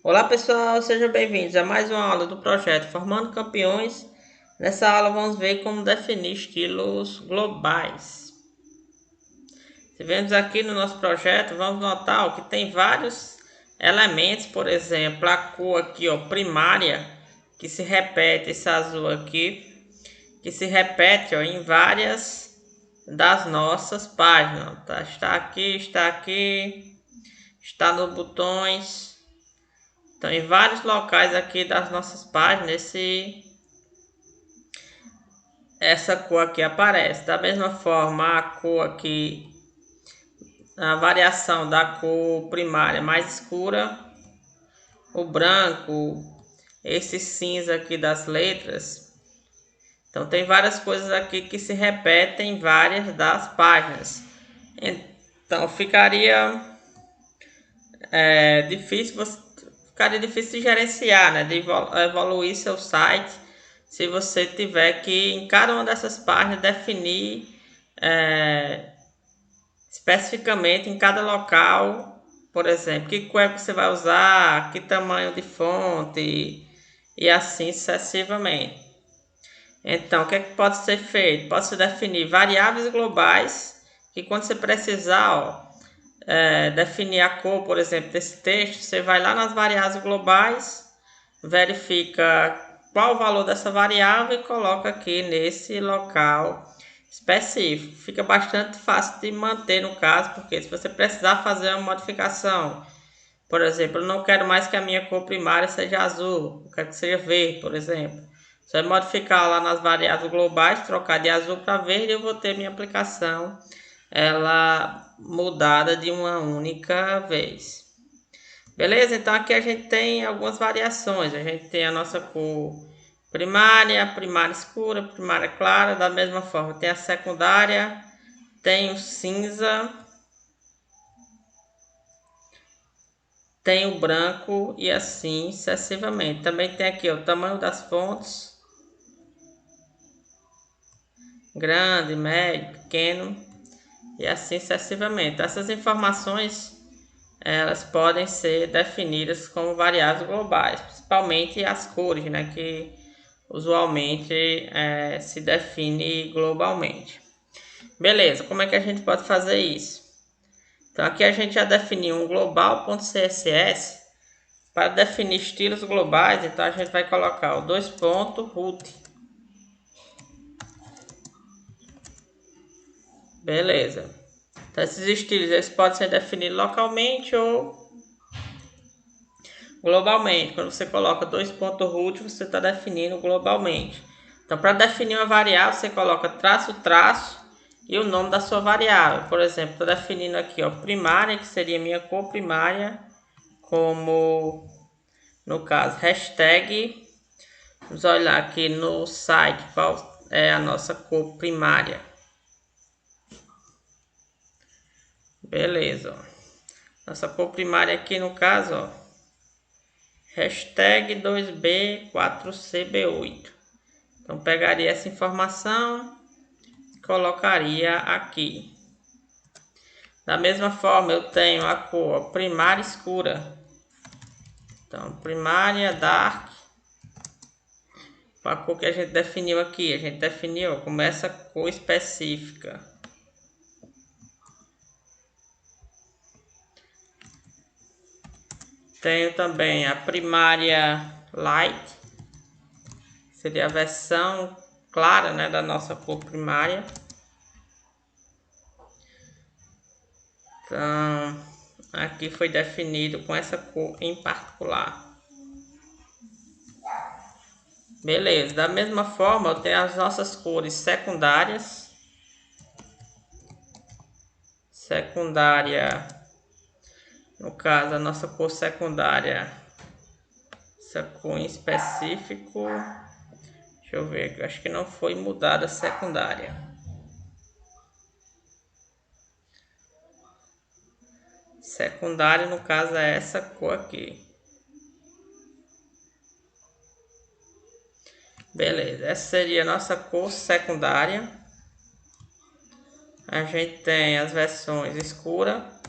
Olá pessoal, sejam bem-vindos a mais uma aula do projeto Formando Campeões. Nessa aula vamos ver como definir estilos globais. Se vemos aqui no nosso projeto, vamos notar que tem vários elementos, por exemplo, a cor aqui, primária, que se repete, esse azul aqui, que se repete em várias das nossas páginas. Tá? Está aqui, está nos botões. Então, em vários locais aqui das nossas páginas, essa cor aqui aparece. Da mesma forma, a cor aqui, a variação da cor primária mais escura, o branco, esse cinza aqui das letras. Então, tem várias coisas aqui que se repetem em várias das páginas. Então, ficaria difícil de gerenciar, né? De evoluir seu site, se você tiver que em cada uma dessas páginas definir especificamente em cada local, por exemplo, que cor você vai usar, que tamanho de fonte e assim sucessivamente. Então, o que é que pode ser feito? Pode-se definir variáveis globais que quando você precisar, definir a cor, por exemplo, desse texto, você vai lá nas variáveis globais, verifica qual o valor dessa variável e coloca aqui nesse local específico. Fica bastante fácil de manter no caso, porque se você precisar fazer uma modificação, por exemplo, eu não quero mais que a minha cor primária seja azul, eu quero que seja verde, por exemplo. Você vai modificar lá nas variáveis globais, trocar de azul para verde, e eu vou ter minha aplicação ela mudada de uma única vez. Beleza? Então aqui a gente tem algumas variações. A gente tem a nossa cor primária, primária escura, primária clara. Da mesma forma tem a secundária, tem o cinza, tem o branco e assim sucessivamente. Também tem aqui o tamanho das fontes, grande, médio, pequeno e assim sucessivamente. Essas informações elas podem ser definidas como variáveis globais, principalmente as cores, né, que usualmente se define globalmente. Beleza, como é que a gente pode fazer isso? Então aqui a gente já definiu um global.css para definir estilos globais, então a gente vai colocar o root. Beleza. Então esses estilos eles podem ser definidos localmente ou globalmente. Quando você coloca root, você está definindo globalmente. Então, para definir uma variável, você coloca traço, traço e o nome da sua variável. Por exemplo, estou definindo aqui, primária, que seria minha cor primária, como, no caso, hashtag. Vamos olhar aqui no site qual é a nossa cor primária. Beleza. Nossa cor primária aqui, no caso, hashtag 2B4CB8. Então, pegaria essa informação e colocaria aqui. Da mesma forma, eu tenho a cor primária escura. Então, primária dark. A cor que a gente definiu aqui. A gente definiu como essa cor específica. Tenho também a primária light. Seria a versão clara, né, da nossa cor primária. Então, aqui foi definido com essa cor em particular. Beleza, da mesma forma eu tenho as nossas cores secundárias. Secundária, no caso a nossa cor secundária, essa cor em específico, deixa eu ver, acho que não foi mudada a secundária. Secundária no caso é essa cor aqui. Beleza, essa seria a nossa cor secundária. A gente tem as versões escura.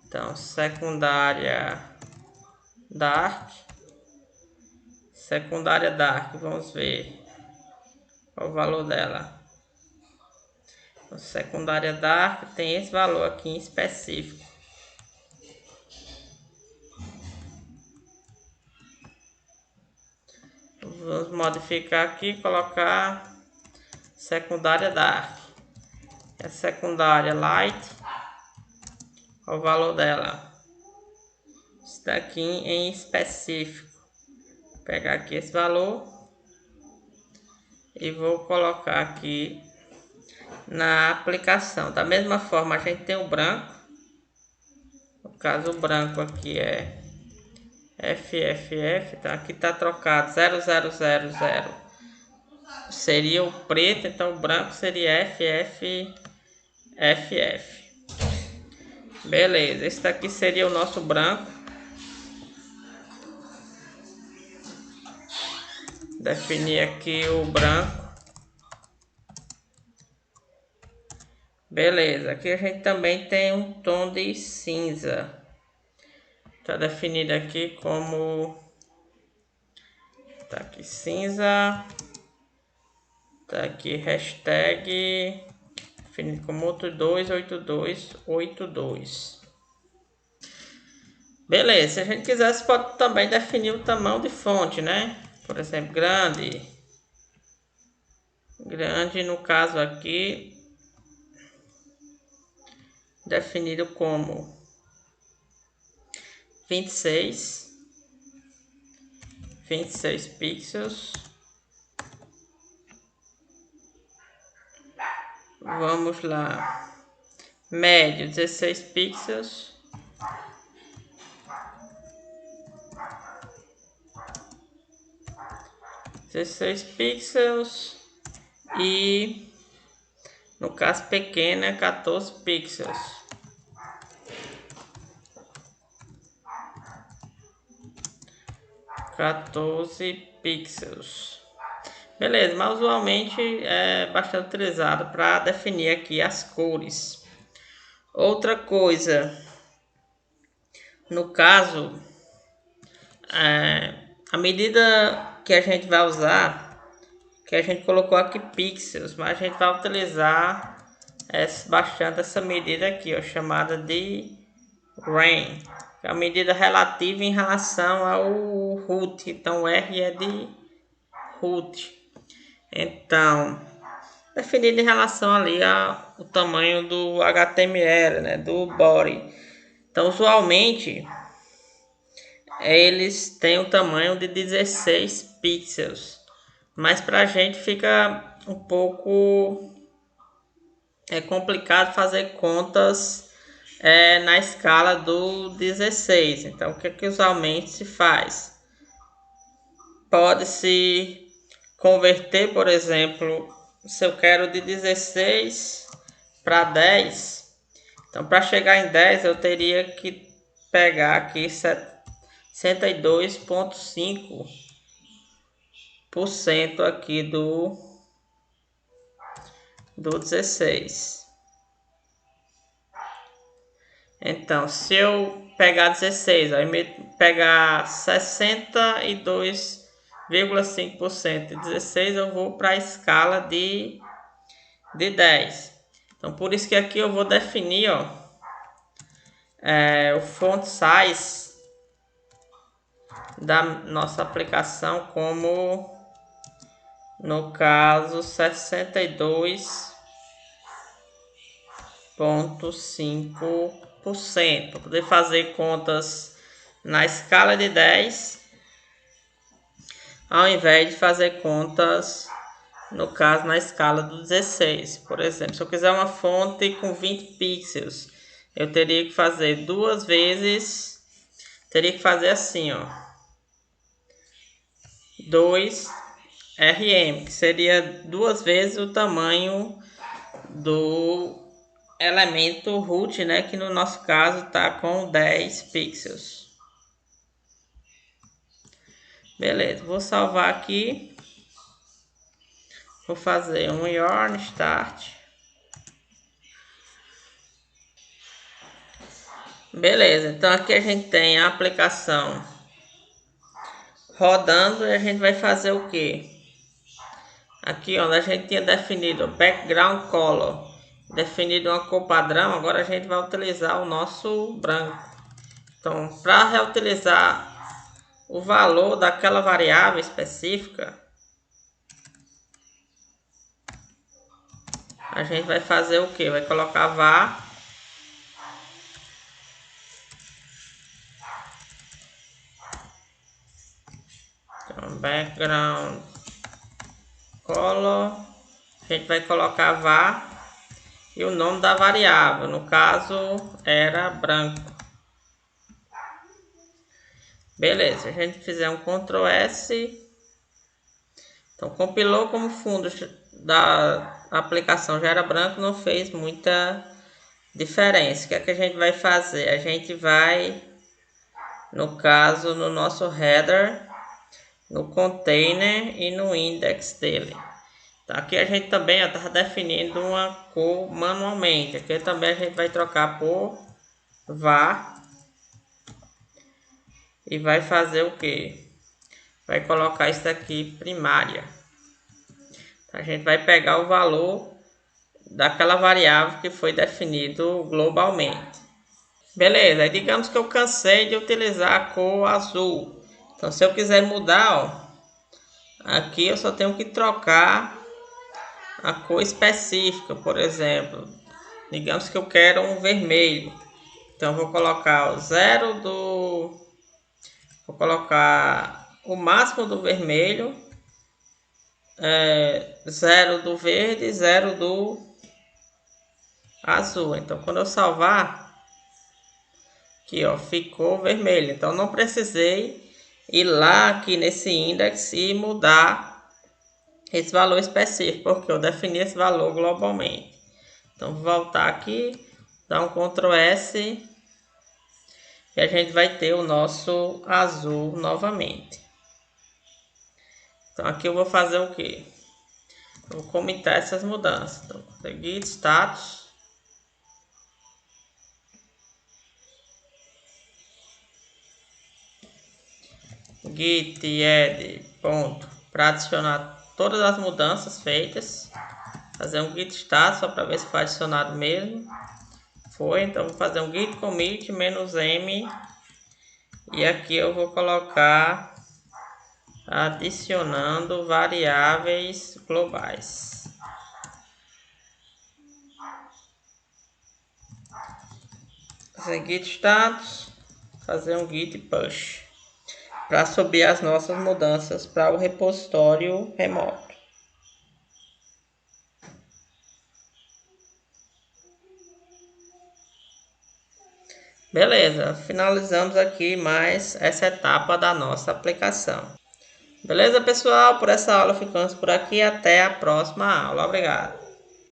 Então, secundária dark, secundária dark, vamos ver qual o valor dela. A secundária dark tem esse valor aqui em específico. Vamos modificar aqui, colocar secundária dark. A secundária light, qual o valor dela? Isso daqui em específico. Vou pegar aqui esse valor e vou colocar aqui na aplicação. Da mesma forma, a gente tem o branco. No caso, o branco aqui é FFF, tá? Aqui tá trocado 0000. Seria o preto, então o branco seria FFFF. Beleza, esse daqui seria o nosso branco. Definir aqui o branco. Beleza, aqui a gente também tem um tom de cinza. Tá definido aqui como... Tá aqui cinza. Tá aqui hashtag... Definido como 828282. Beleza, se a gente quiser, você pode também definir o tamanho de fonte, né? Por exemplo, grande. Grande, no caso aqui, definido como 26 pixels. Vamos lá. Médio, 16 pixels. E no caso pequeno é 14 pixels. Beleza, mas usualmente é bastante utilizado para definir aqui as cores. Outra coisa, no caso, a medida que a gente vai usar, que a gente colocou aqui pixels, mas a gente vai utilizar bastante essa medida aqui, ó, chamada de RAIN, que é a medida relativa em relação ao root. Então R é de root. Então, definido em relação ali ao tamanho do HTML, né, do body. Então, usualmente, eles têm o tamanho de 16 pixels. Mas para a gente fica um pouco complicado fazer contas na escala do 16. Então, o que usualmente se faz? Pode-se converter, por exemplo, se eu quero de 16 para 10. Então, para chegar em 10, eu teria que pegar aqui 62,5% aqui do 16. Então, se eu pegar 16, aí pegar 62,5% de 16, eu vou para a escala de 10. Então, por isso que aqui eu vou definir, ó, o font size da nossa aplicação como, no caso, 62,5%. Para poder fazer contas na escala de 10, ao invés de fazer contas, no caso, na escala do 16. Por exemplo, se eu quiser uma fonte com 20 pixels, eu teria que fazer duas vezes, teria que fazer assim, ó, 2rm, que seria duas vezes o tamanho do elemento root, né, que no nosso caso está com 10 pixels. Beleza, vou salvar aqui. Vou fazer um yarn start. Beleza, então aqui a gente tem a aplicação rodando, e a gente vai fazer o que? Aqui onde a gente tinha definido background color, definido uma cor padrão, agora a gente vai utilizar o nosso branco. Então, para reutilizar o valor daquela variável específica, a gente vai fazer o que? Vai colocar var então, background color, a gente vai colocar var e o nome da variável, no caso era branco. Beleza, a gente fizer um Ctrl S, então compilou como fundo da aplicação já era branco, não fez muita diferença. O que é que a gente vai fazer? A gente vai, no caso, no nosso header, no container e no index dele. Então, aqui a gente também está definindo uma cor manualmente. Aqui também a gente vai trocar por var e vai fazer o que? Vai colocar isso aqui primária. Então, a gente vai pegar o valor daquela variável que foi definido globalmente. Beleza, digamos que eu cansei de utilizar a cor azul. Então, se eu quiser mudar, ó, aqui eu só tenho que trocar a cor específica. Por exemplo, digamos que eu quero um vermelho. Então, vou colocar o zero do... Vou colocar o máximo do vermelho, zero do verde e zero do azul. Então, quando eu salvar, aqui ó, ficou vermelho. Então, não precisei ir lá aqui nesse index e mudar esse valor específico, porque eu defini esse valor globalmente. Então, vou voltar aqui, dar um Ctrl S e a gente vai ter o nosso azul novamente. Então, aqui eu vou fazer o que? Vou comitar essas mudanças. Então, git status. Git add ponto para adicionar todas as mudanças feitas. Fazer um git status só para ver se foi adicionado mesmo. Foi, então vou fazer um git commit -m e aqui eu vou colocar adicionando variáveis globais. Fazer git status, fazer um git push para subir as nossas mudanças para o repositório remoto. Beleza, finalizamos aqui mais essa etapa da nossa aplicação. Beleza, pessoal? Por essa aula ficamos por aqui. Até a próxima aula. Obrigado.